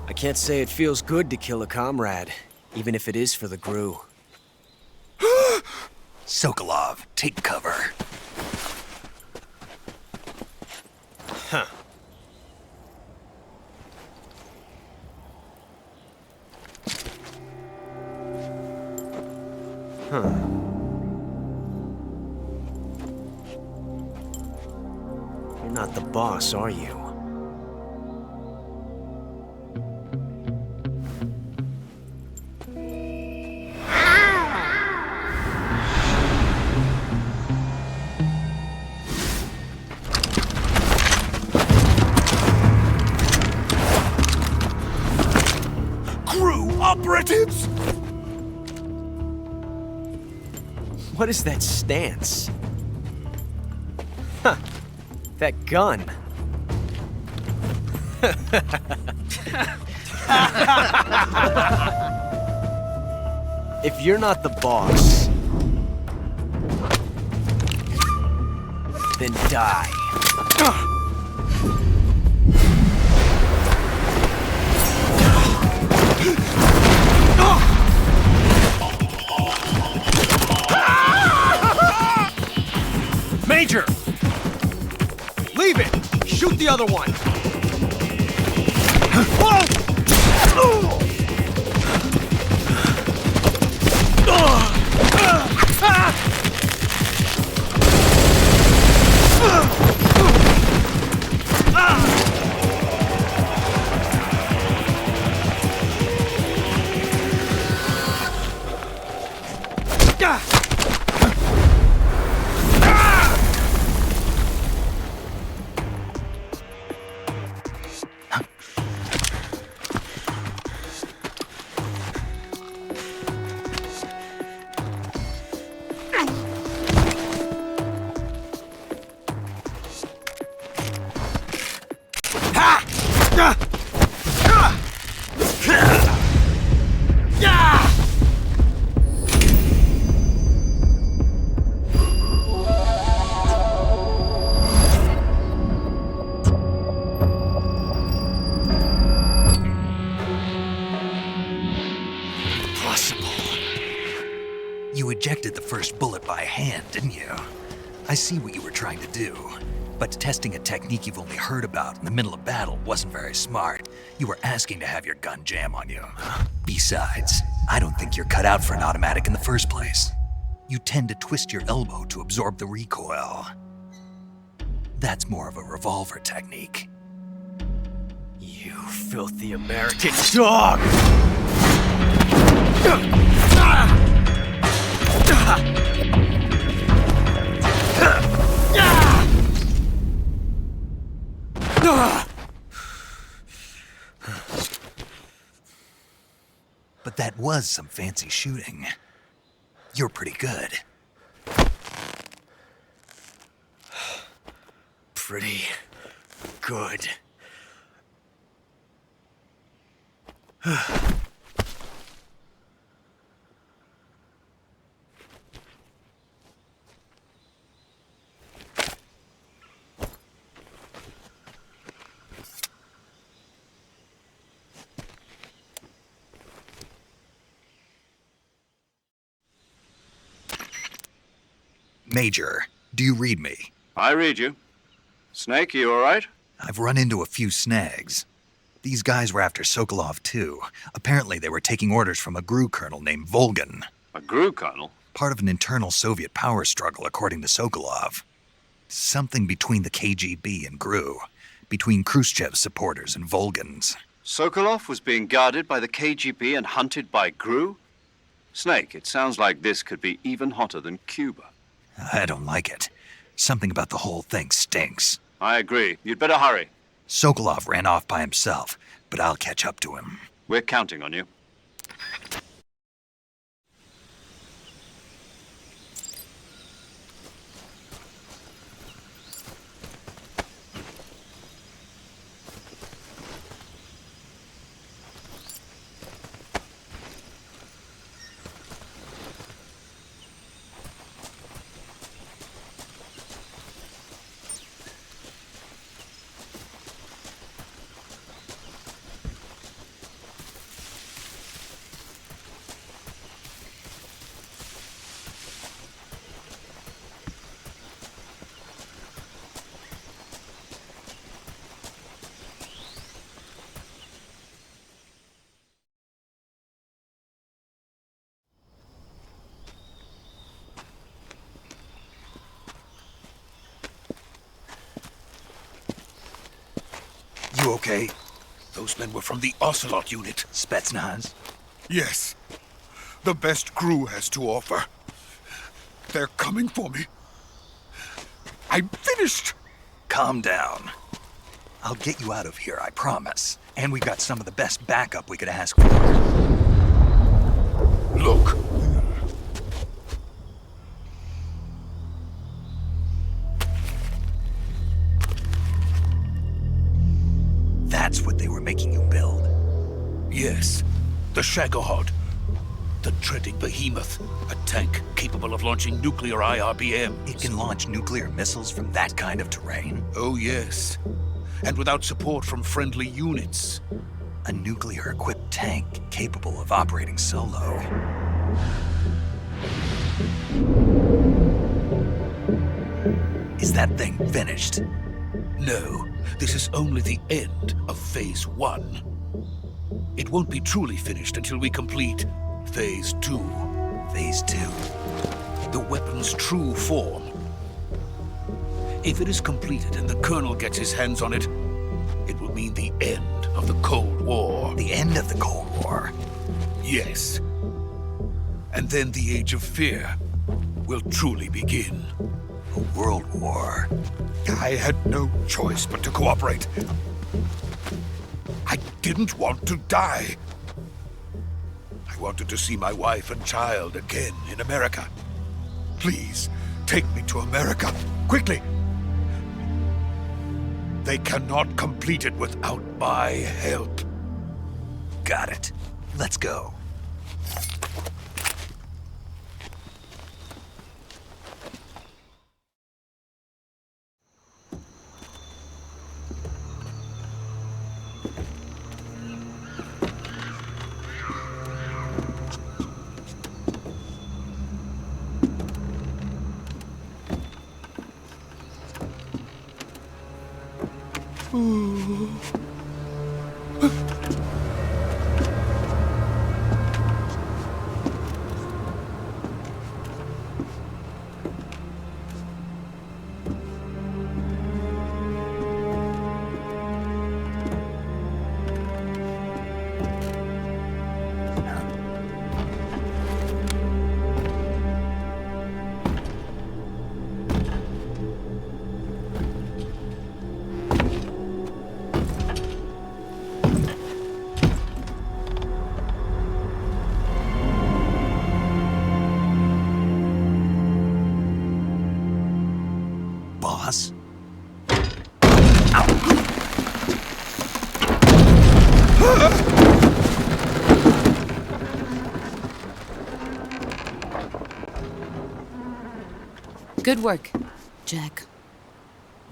I can't say it feels good to kill a comrade, even if it is for the GRU. Sokolov, take cover. Huh. Huh. You're not the boss, are you? Operatives! What is that stance? Huh. That gun. If you're not the boss, then die. Major! Leave it! Shoot the other one! You ejected the first bullet by hand, didn't you? I see what you were trying to do. But testing a technique you've only heard about in the middle of battle wasn't very smart. You were asking to have your gun jam on you. Besides, I don't think you're cut out for an automatic in the first place. You tend to twist your elbow to absorb the recoil. That's more of a revolver technique. You filthy American dog! But that was some fancy shooting. You're pretty good. Pretty good. Major, do you read me? I read you. Snake, you all right? I've run into a few snags. These guys were after Sokolov too. Apparently they were taking orders from a GRU colonel named Volgan. A GRU colonel? Part of an internal Soviet power struggle, according to Sokolov. Something between the KGB and GRU. Between Khrushchev's supporters and Volgan's. Sokolov was being guarded by the KGB and hunted by GRU? Snake, it sounds like this could be even hotter than Cuba. I don't like it. Something about the whole thing stinks. I agree. You'd better hurry. Sokolov ran off by himself, but I'll catch up to him. We're counting on you. You okay? Those men were from the Ocelot unit. Spetsnaz? Yes. The best GRU has to offer. They're coming for me. I'm finished. Calm down. I'll get you out of here, I promise. And we got some of the best backup we could ask for. Look. That's what they were making you build? Yes. The Shagohod. The dreading behemoth. A tank capable of launching nuclear IRBMs. It can launch nuclear missiles from that kind of terrain? Oh, yes. And without support from friendly units. A nuclear-equipped tank capable of operating solo. Is that thing finished? No, this is only the end of Phase 1. It won't be truly finished until we complete Phase 2. Phase 2? The weapon's true form. If it is completed and the Colonel gets his hands on it, it will mean the end of the Cold War. The end of the Cold War? Yes. And then the Age of Fear will truly begin. A world war? I had no choice but to cooperate. I didn't want to die. I wanted to see my wife and child again in America. Please, take me to America, quickly. They cannot complete it without my help. Got it. Let's go. Good work, Jack.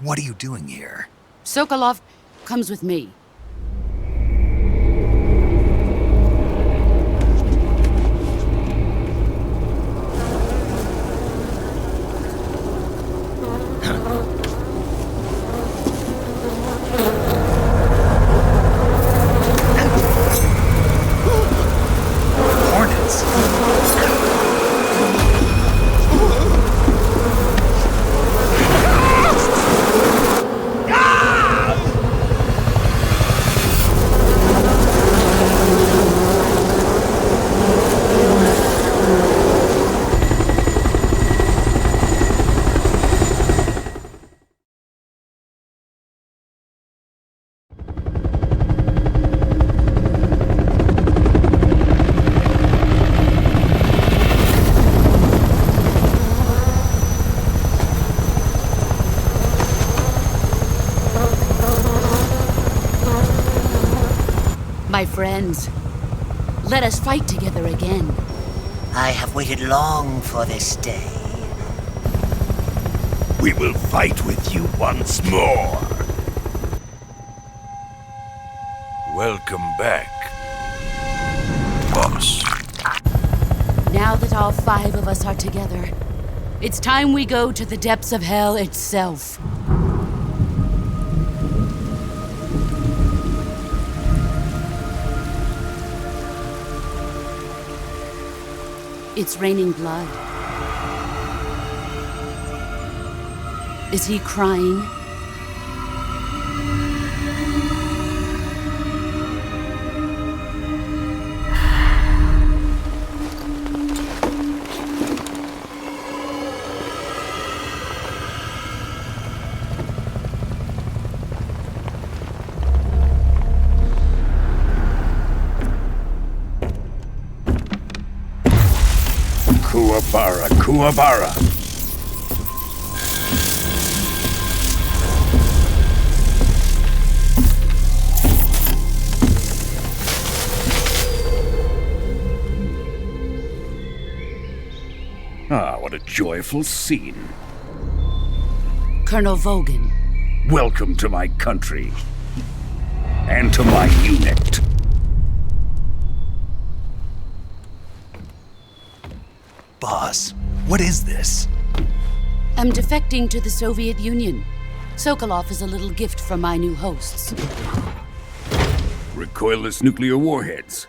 What are you doing here? Sokolov comes with me. Hornets. My friends, let us fight together again. I have waited long for this day. We will fight with you once more. Welcome back, boss. Now that all 5 of us are together, it's time we go to the depths of hell itself. It's raining blood. Is he crying? Kuwabara, Kuwabara. Ah, what a joyful scene. Colonel Vogan. Welcome to my country. And to my unit. Boss, what is this? I'm defecting to the Soviet Union. Sokolov is a little gift from my new hosts. Recoilless nuclear warheads.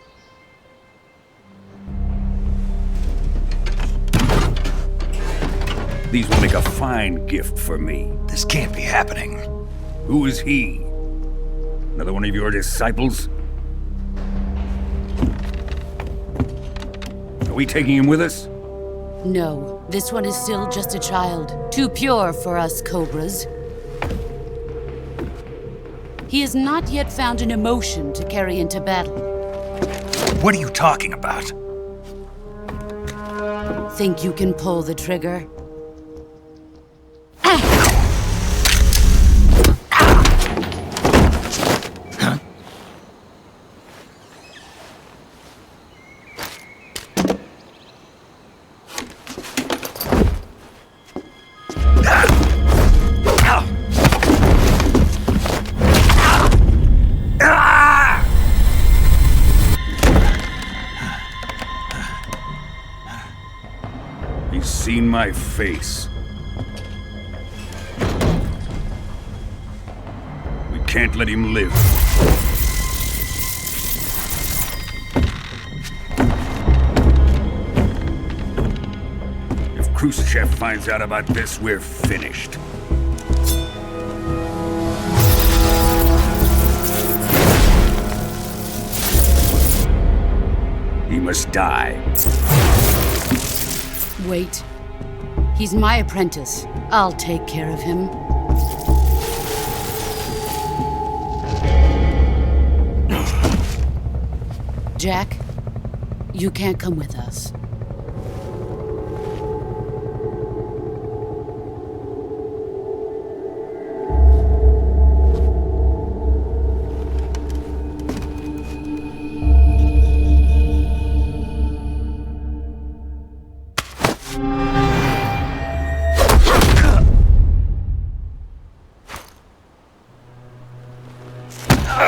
These will make a fine gift for me. This can't be happening. Who is he? Another one of your disciples? Are we taking him with us? No, this one is still just a child. Too pure for us Cobras. He has not yet found an emotion to carry into battle. What are you talking about? Think you can pull the trigger? He's seen my face. We can't let him live. If Khrushchev finds out about this, we're finished. He must die. Wait. He's my apprentice. I'll take care of him. Jack, you can't come with us. The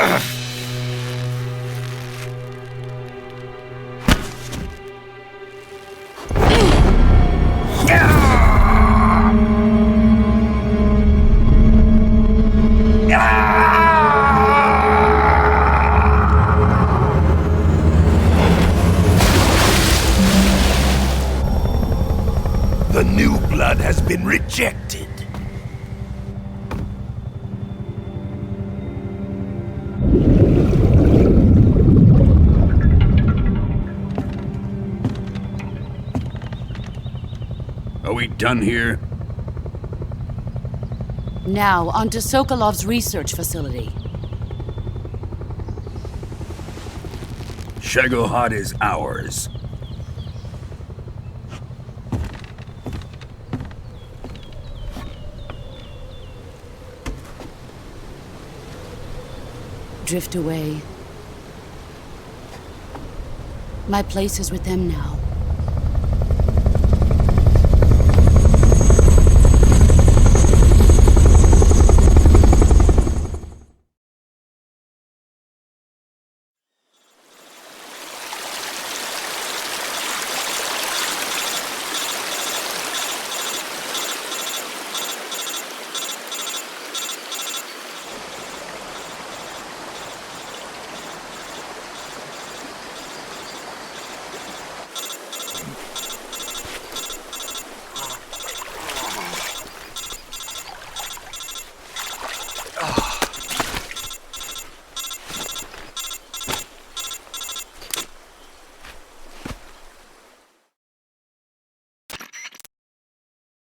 new blood has been rejected. Are we done here? Now, onto Sokolov's research facility. Shagohod is ours. Drift away. My place is with them now.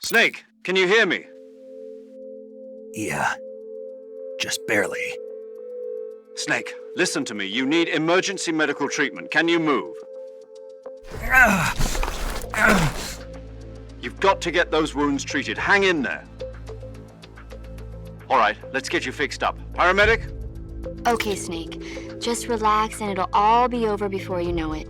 Snake, can you hear me? Yeah. Just barely. Snake, listen to me. You need emergency medical treatment. Can you move? You've got to get those wounds treated. Hang in there. All right, let's get you fixed up. Paramedic? Okay, Snake. Just relax and it'll all be over before you know it.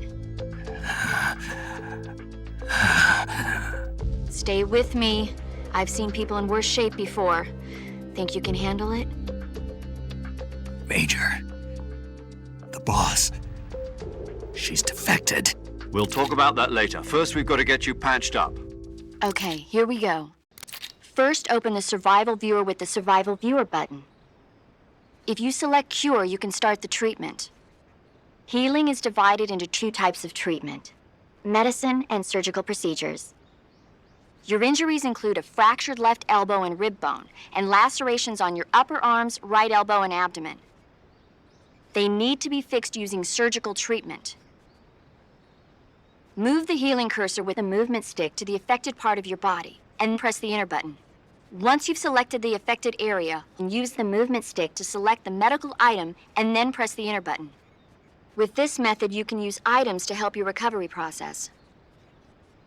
Stay with me. I've seen people in worse shape before. Think you can handle it? Major. The boss. She's defected. We'll talk about that later. First, we've got to get you patched up. Okay, here we go. First, open the Survival Viewer with the Survival Viewer button. If you select Cure, you can start the treatment. Healing is divided into two types of treatment: medicine and surgical procedures. Your injuries include a fractured left elbow and rib bone, and lacerations on your upper arms, right elbow, and abdomen. They need to be fixed using surgical treatment. Move the healing cursor with a movement stick to the affected part of your body, and press the enter button. Once you've selected the affected area, use the movement stick to select the medical item, and then press the enter button. With this method, you can use items to help your recovery process.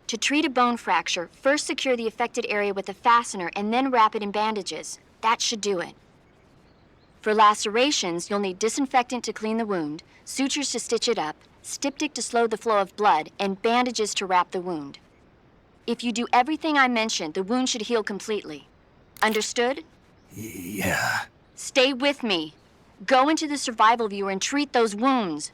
To treat a bone fracture, first secure the affected area with a fastener and then wrap it in bandages. That should do it. For lacerations, you'll need disinfectant to clean the wound, sutures to stitch it up, styptic to slow the flow of blood, and bandages to wrap the wound. If you do everything I mentioned, the wound should heal completely. Understood? Yeah. Stay with me. Go into the Survival Viewer and treat those wounds.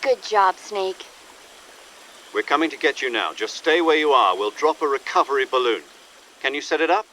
Good job, Snake. We're coming to get you now. Just stay where you are. We'll drop a recovery balloon. Can you set it up?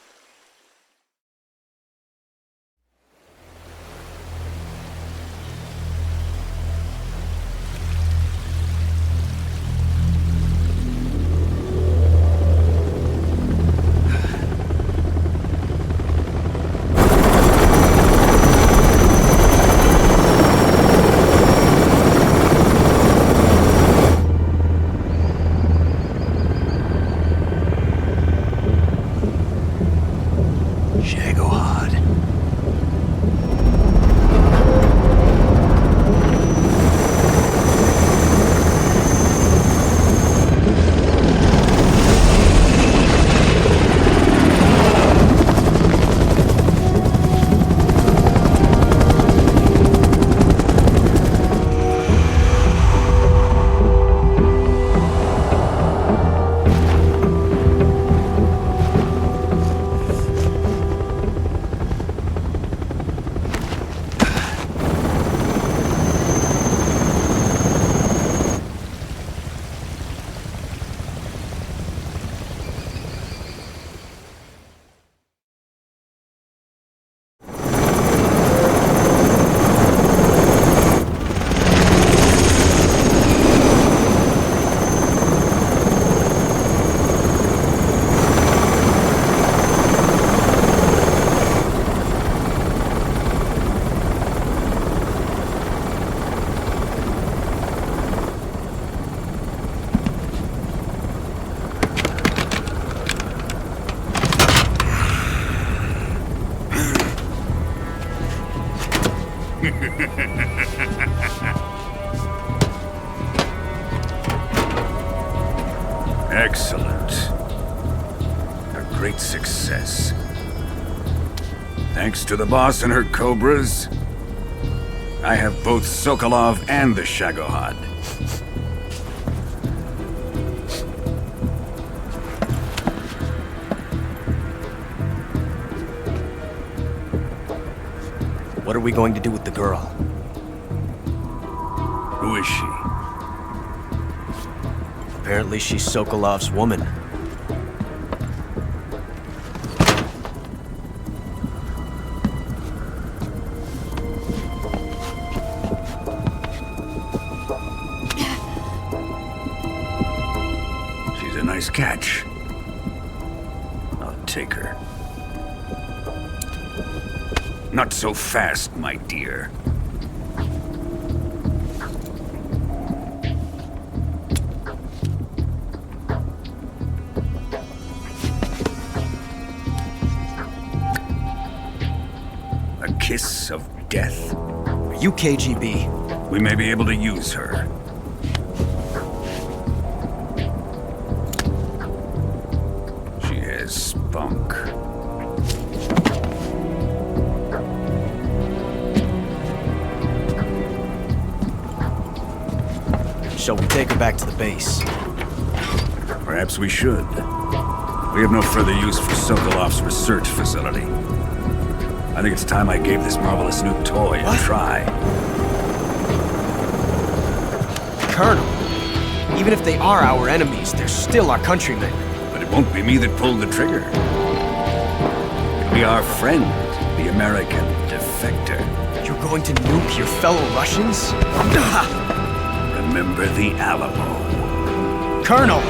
Excellent. A great success. Thanks to the boss and her cobras, I have both Sokolov and the Shagohod. What are we going to do with the girl? Who is she? Apparently she's Sokolov's woman. She's a nice catch. I'll take her. Not so fast, my dear. A kiss of death. Are you KGB? We may be able to use her. She has spunk. Shall we take her back to the base? Perhaps we should. We have no further use for Sokolov's research facility. I think it's time I gave this marvelous new toy a try. Colonel, even if they are our enemies, they're still our countrymen. But it won't be me that pulled the trigger. It'll be our friend, the American defector. You're going to nuke your fellow Russians? Remember the Alamo. Colonel!